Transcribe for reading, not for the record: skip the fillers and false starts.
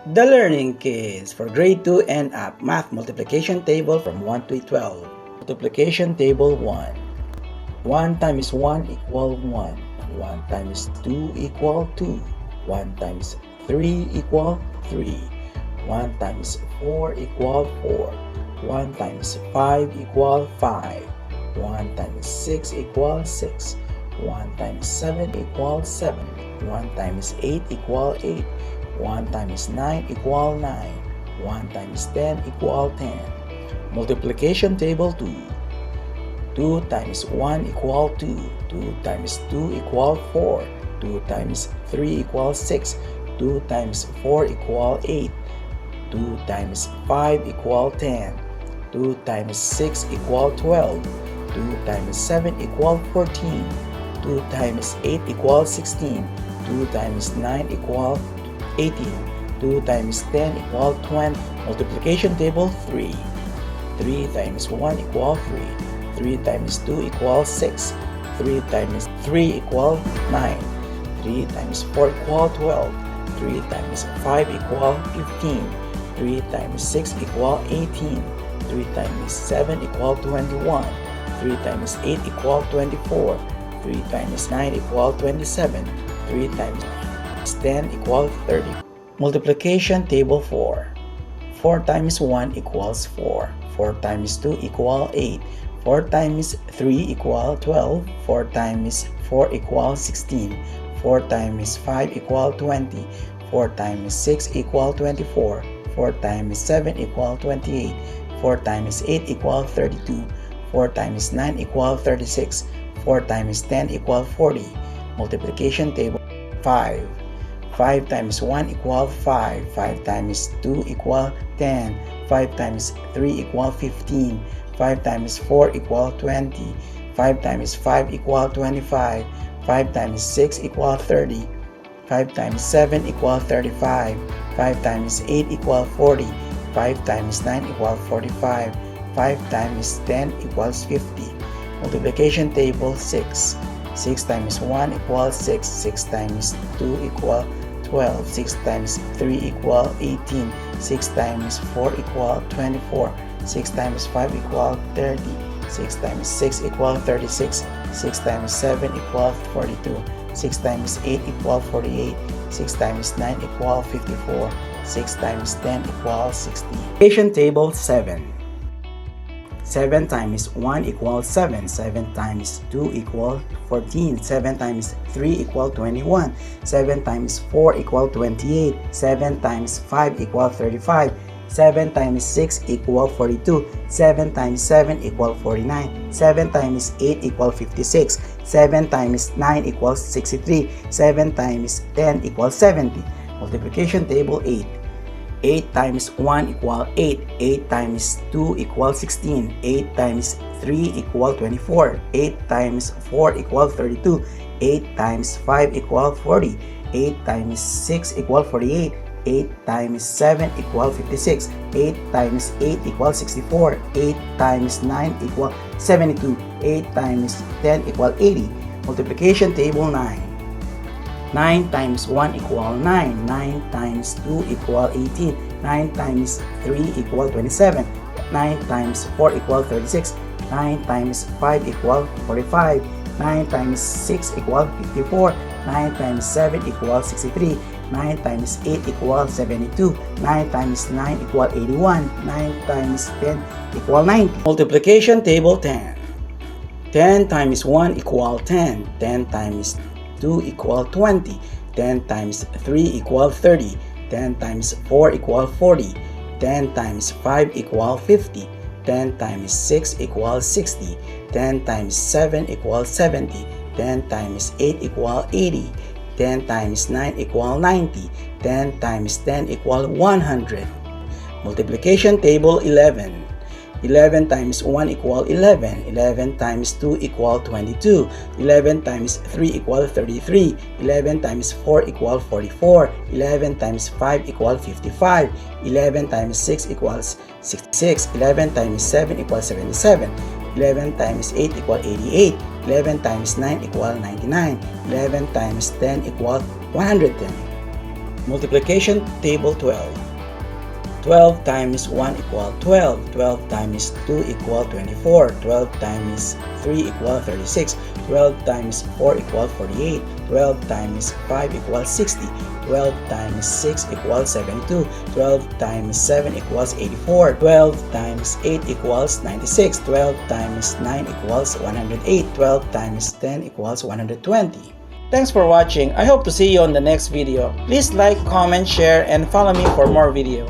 The Learning Kids for Grade 2 and Up Math Multiplication Table from 1 to 12. Multiplication Table 1. 1 times 1 equal 1. 1 times 2 equal 2. 1 times 3 equal 3. 1 times 4 equal 4. 1 times 5 equal 5. 1 times 6 equal 6. 1 times 7 equal 7. 1 times 8 equal 8. 1 times 9 equal 9. 1 times 10 equal 10. Multiplication table 2. 2 times 1 equal 2. 2 times 2 equal 4. 2 times 3 equal 6. 2 times 4 equal 8. 2 times 5 equal 10. 2 times 6 equal 12. 2 times 7 equal 14. 2 times 8 equal 16. 2 times 9 equal 18. 2 times 10 equal 20. Multiplication table 3. 3 times 1 equal 3. 3 times 2 equal 6. 3 times 3 equal 9. 3 times 4 equal 12. 3 times 5 equal 15. 3 times 6 equal 18. 3 times 7 equal 21. 3 times 8 equal 24. 3 times 9 equal 27. 3 times 10 equal 30. Multiplication table 4. 4 times 1 equals 4. 4 times 2 equal 8. 4 times 3 equal 12. 4 times 4 equal 16. 4 times 5 equal 20. 4 times 6 equal 24. 4 times 7 equal 28. 4 times 8 equal 32. 4 times 9 equal 36. 4 times 10 equal 40. Multiplication table 5. 5 times 1 equal 5. 5 times 2 equal 10. 5 times 3 equal 15. 5 times 4 equal 20. 5 times 5 equal 25. 5 times 6 equal 30. 5 times 7 equal 35. 5 times 8 equal 40. 5 times 9 equal 45. 5 times 10 equals 50. Multiplication table 6. 6 times 1 equals 6. 6 times 2 equal 12. 6 times 3 equal 18. 6 times 4 equal 24. 6 times 5 equal 30. 6 times 6 equal 36. 6 times 7 equal 42. 6 times 8 equal 48. 6 times 9 equal 54. 6 times 10 equals 60. Multiplication table 7. 7 times 1 equals 7. 7 times 2 equals 14. 7 times 3 equals 21. 7 times 4 equals 28. 7 times 5 equals 35. 7 times 6 equals 42. 7 times 7 equals 49. 7 times 8 equals 56. 7 times 9 equals 63. 7 times 10 equals 70. Multiplication table 8. 8 times 1 equals 8. 8 times 2 equals 16. 8 times 3 equals 24. 8 times 4 equals 32. 8 times 5 equals 40. 8 times 6 equals 48. 8 times 7 equals 56. 8 times 8 equals 64. 8 times 9 equals 72. 8 times 10 equals 80. Multiplication table 9. 9 times 1 equals 9. 9 times 2 equals 18. 9 times 3 equals 27. 9 times 4 equals 36. 9 times 5 equals 45. 9 times 6 equals 54. 9 times 7 equals 63. 9 times 8 equals 72. 9 times 9 equals 81. 9 times 10 equals 90. Multiplication table 10. 10 times 1 equals 10. 10 times 2 equals 20. 10 times 3 equals 30. 10 times 4 equals 40. 10 times 5 equals 50. 10 times 6 equals 60. 10 times 7 equals 70. 10 times 8 equals 80. 10 times 9 equals 90. 10 times 10 equals 100. Multiplication table 11. 11 times 1 equals 11. 11 times 2 equals 22. 11 times 3 equals 33. 11 times 4 equals 44. 11 times 5 equals 55. 11 times 6 equals 66. 11 times 7 equals 77. 11 times 8 equals 88. 11 times 9 equals 99. 11 times 10 equals 110. Multiplication table 12. 12 times 1 equal 12. 12 times 2 equal 24. 12 times 3 equal 36. 12 times 4 equal 48. 12 times 5 equals 60. 12 times 6 equals 72. 12 times 7 equals 84. 12 times 8 equals 96. 12 times 9 equals 108. 12 times 10 equals 120. Thanks for watching. I hope to see you on the next video. Please like, comment, share, and follow me for more video.